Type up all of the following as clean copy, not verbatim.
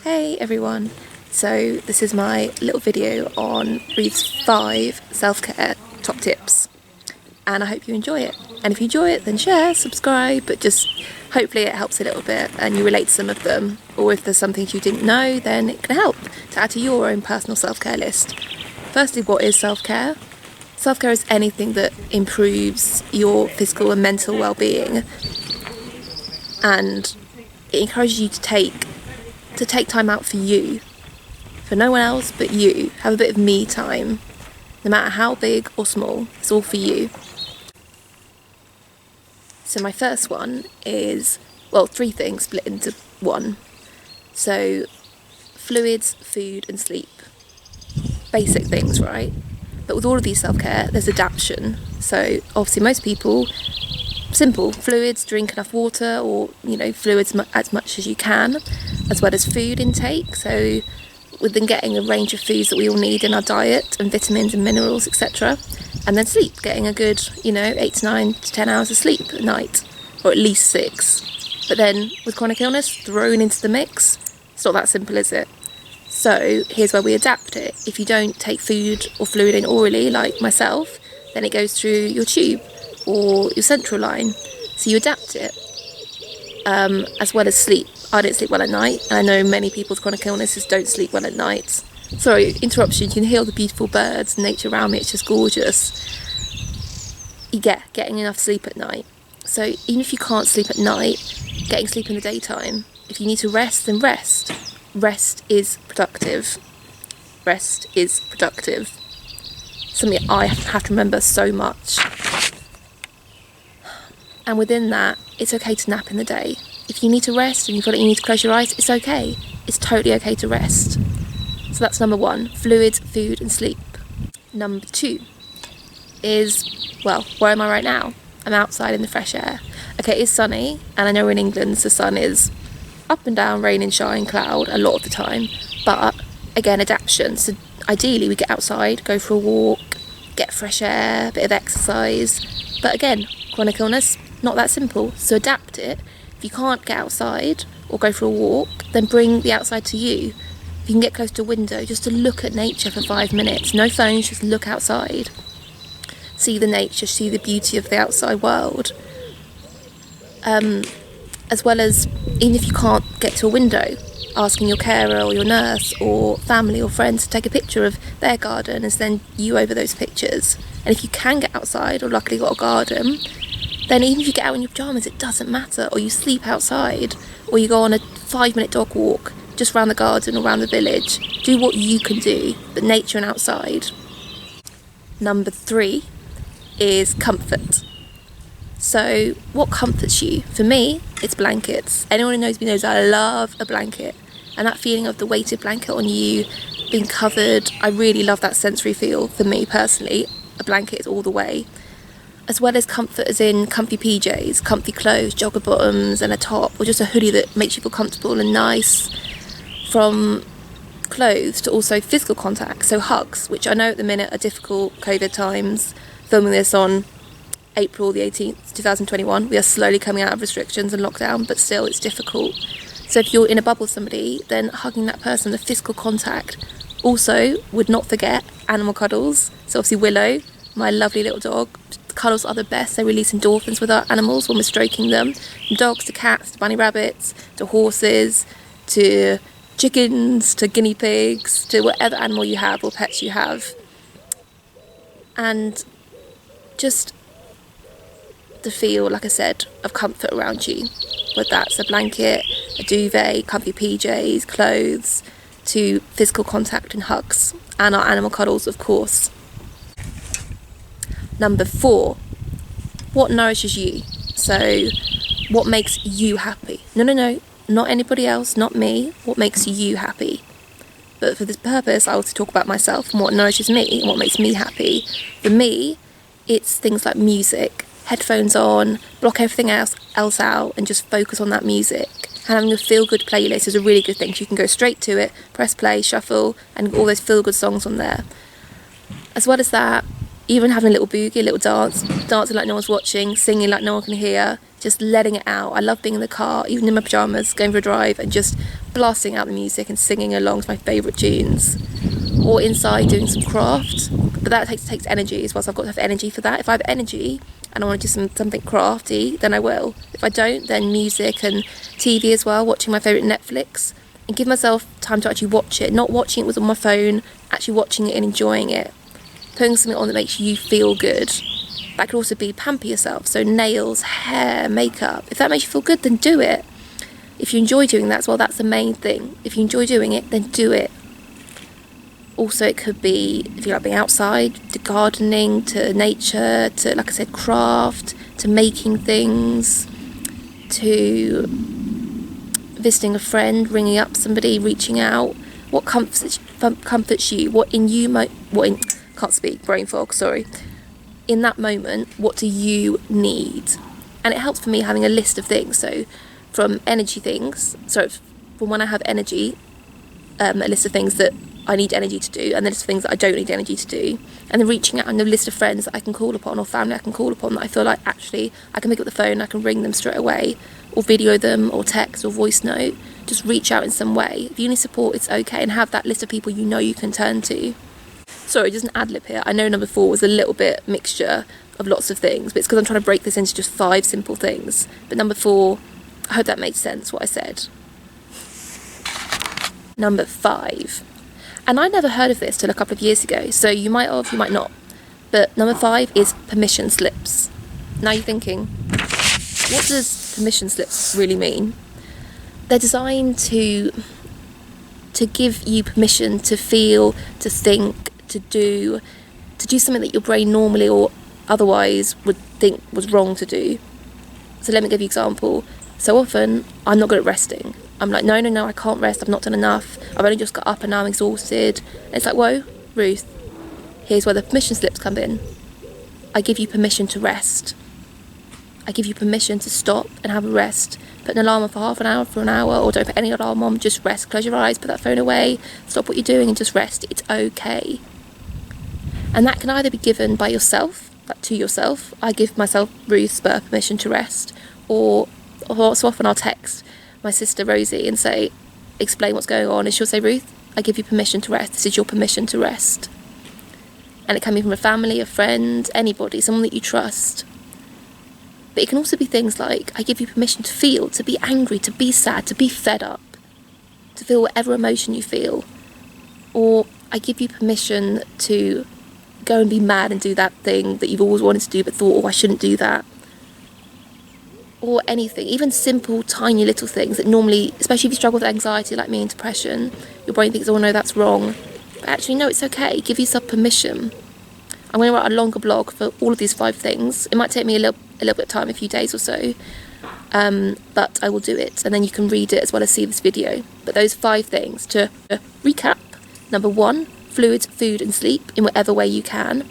Hey everyone, so this is my little video on Ruth's 5 self-care top tips, and I hope you enjoy it. And if you enjoy it, then share, subscribe, but just hopefully it helps a little bit and you relate to some of them, or if there's some things you didn't know, then it can help to add to your own personal self-care list. Firstly, what is self-care? Self-care is anything that improves your physical and mental well-being, and it encourages you to take time out for you, for no one else but you. Have a bit of me time, no matter how big or small, it's all for you. So my first one is, well, 3 things split into one. So fluids, food and sleep. Basic things, right? But with all of these self-care, there's adaptation. So obviously most people, simple, fluids, drink enough water, or fluids as much as you can, as well as food intake. So within getting a range of foods that we all need in our diet, and vitamins and minerals, etc. And then sleep, getting a good 8 to 9 to 10 hours of sleep at night, or at least 6. But then with chronic illness thrown into the mix, it's not that simple, is it? So here's where we adapt it. If you don't take food or fluid in orally, like myself, then it goes through your tube or your central line, so you adapt it. As well as sleep. I don't sleep well at night, and I know many people with chronic illnesses don't sleep well at night. Sorry, interruption, you can hear all the beautiful birds and nature around me, it's just gorgeous. Getting enough sleep at night. So even if you can't sleep at night, getting sleep in the daytime. If you need to rest, then rest. Rest is productive. Rest is productive. Something I have to remember so much. And within that, it's okay to nap in the day. If you need to rest and you feel like you need to close your eyes, it's okay. It's totally okay to rest. So that's number 1, fluids, food and sleep. Number 2 is, well, where am I right now? I'm outside in the fresh air. Okay, it's sunny, and I know we're in England, so sun is up and down, rain and shine, cloud a lot of the time. But again, adaptation. So ideally we get outside, go for a walk, get fresh air, a bit of exercise. But again, chronic illness, not that simple, so adapt it. If you can't get outside or go for a walk, then bring the outside to you. If you can get close to a window, just to look at nature for 5 minutes. No phones, just look outside. See the nature, see the beauty of the outside world. As well as, even if you can't get to a window, asking your carer or your nurse or family or friends to take a picture of their garden and send you over those pictures. And if you can get outside, or luckily got a garden, then even if you get out in your pyjamas, it doesn't matter. Or you sleep outside, or you go on a 5-minute dog walk just around the garden or around the village. Do what you can do, but nature and outside. Number 3 is comfort. So what comforts you? For me, it's blankets. Anyone who knows me knows I love a blanket. And that feeling of the weighted blanket on you, being covered, I really love that sensory feel. For me personally, a blanket is all the way. As well as comfort as in comfy PJs, comfy clothes, jogger bottoms and a top, or just a hoodie that makes you feel comfortable and nice. From clothes to also physical contact, so hugs, which I know at the minute are difficult, COVID times. Filming this on April the 18th, 2021. We are slowly coming out of restrictions and lockdown, but still it's difficult. So if you're in a bubble with somebody, then hugging that person, the physical contact. Also, would not forget animal cuddles. So obviously Willow, my lovely little dog, the cuddles are the best. They release endorphins with our animals when we're stroking them. From dogs to cats, to bunny rabbits, to horses, to chickens, to guinea pigs, to whatever animal you have or pets you have. And just the feel, like I said, of comfort around you. Whether that's a blanket, a duvet, comfy PJs, clothes, to physical contact and hugs. And our animal cuddles, of course. Number 4, what nourishes you? So what makes you happy? No, not anybody else, not me. What makes you happy? But for this purpose, I also talk about myself and what nourishes me and what makes me happy. For me, it's things like music. Headphones on, block everything else out and just focus on that music. And having a feel-good playlist is a really good thing. So you can go straight to it, press play, shuffle, and all those feel-good songs on there. As well as that, even having a little boogie, a little dance, dancing like no one's watching, singing like no one can hear, just letting it out. I love being in the car, even in my pyjamas, going for a drive and just blasting out the music and singing along to my favourite tunes. Or inside doing some craft, but that takes energy as well, so I've got to have energy for that. If I have energy and I want to do something crafty, then I will. If I don't, then music and TV as well, watching my favourite Netflix, and give myself time to actually watch it, not watching it with on my phone, actually watching it and enjoying it. Putting something on that makes you feel good. That could also be pamper yourself, so nails, hair, makeup. If that makes you feel good, then do it. If you enjoy doing that as well, that's the main thing. If you enjoy doing it, then do it. Also, it could be, if you like being outside, to gardening, to nature, to, like I said, craft, to making things, to visiting a friend, ringing up somebody, reaching out. What comforts you? What in you can't speak, brain fog, sorry. In that moment, what do you need? And it helps for me having a list of things. So from energy things, from when I have energy, a list of things that I need energy to do, and then it's things that I don't need energy to do, and then reaching out on a list of friends that I can call upon, or family I can call upon, that I feel like actually I can pick up the phone, I can ring them straight away, or video them, or text, or voice note. Just reach out in some way. If you need support, it's okay, and have that list of people you know you can turn to. Sorry, just an ad-lib here. I know number 4 was a little bit mixture of lots of things, but it's because I'm trying to break this into just 5 simple things. But number 4, I hope that made sense what I said. Number 5. And I never heard of this till a couple of years ago, so you might have, you might not. But number 5 is permission slips. Now you're thinking, what does permission slips really mean? They're designed to give you permission to feel, to think, to do something that your brain normally or otherwise would think was wrong to do. So let me give you an example. So often, I'm not good at resting. I'm like, no, I can't rest, I've not done enough, I've only just got up and now I'm exhausted. And it's like, whoa, Ruth, here's where the permission slips come in. I give you permission to rest. I give you permission to stop and have a rest. Put an alarm on for half an hour, for an hour, or don't put any alarm on, just rest. Close your eyes, put that phone away, stop what you're doing and just rest. It's okay. And that can either be given by yourself, like to yourself. I give myself, Ruth Spur, permission to rest. Or so often I'll text my sister Rosie and say, explain what's going on, and she'll say, Ruth, I give you permission to rest. This is your permission to rest. And it can be from a family, a friend, anybody, someone that you trust. But it can also be things like, I give you permission to feel, to be angry, to be sad, to be fed up, to feel whatever emotion you feel. Or I give you permission to go and be mad and do that thing that you've always wanted to do but thought, oh, I shouldn't do that. Or anything, even simple, tiny little things that normally, especially if you struggle with anxiety like me and depression, your brain thinks, oh no, that's wrong. But actually, no, it's okay. Give yourself permission. I'm going to write a longer blog for all of these 5 things. It might take me a little bit of time, a few days or so, but I will do it, and then you can read it as well as see this video. But those 5 things, to recap: number 1, fluids, food and sleep in whatever way you can.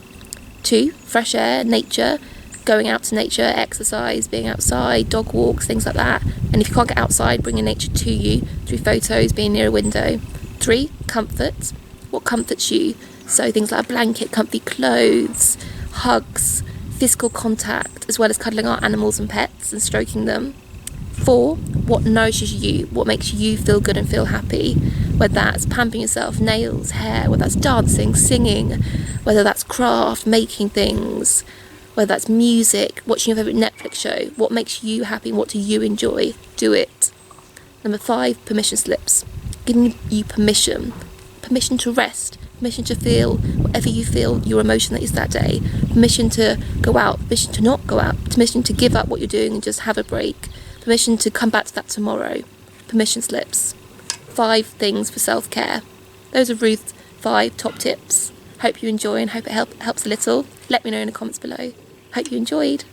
2, fresh air, nature, going out to nature, exercise, being outside, dog walks, things like that. And if you can't get outside, bringing nature to you through photos, being near a window. 3, comfort. What comforts you? So things like a blanket, comfy clothes, hugs, physical contact, as well as cuddling our animals and pets and stroking them. 4, what nourishes you, what makes you feel good and feel happy, whether that's pampering yourself, nails, hair, whether that's dancing, singing, whether that's craft, making things, whether that's music, watching your favourite Netflix show. What makes you happy and what do you enjoy? Do it. Number 5, permission slips. Giving you permission to rest, permission to feel whatever you feel, your emotion that is that day, permission to go out, permission to not go out, permission to give up what you're doing and just have a break, permission to come back to that tomorrow. Permission slips. 5 things for self-care. Those are Ruth's 5 top tips. Hope you enjoy and hope it helps a little. Let me know in the comments below. Hope you enjoyed.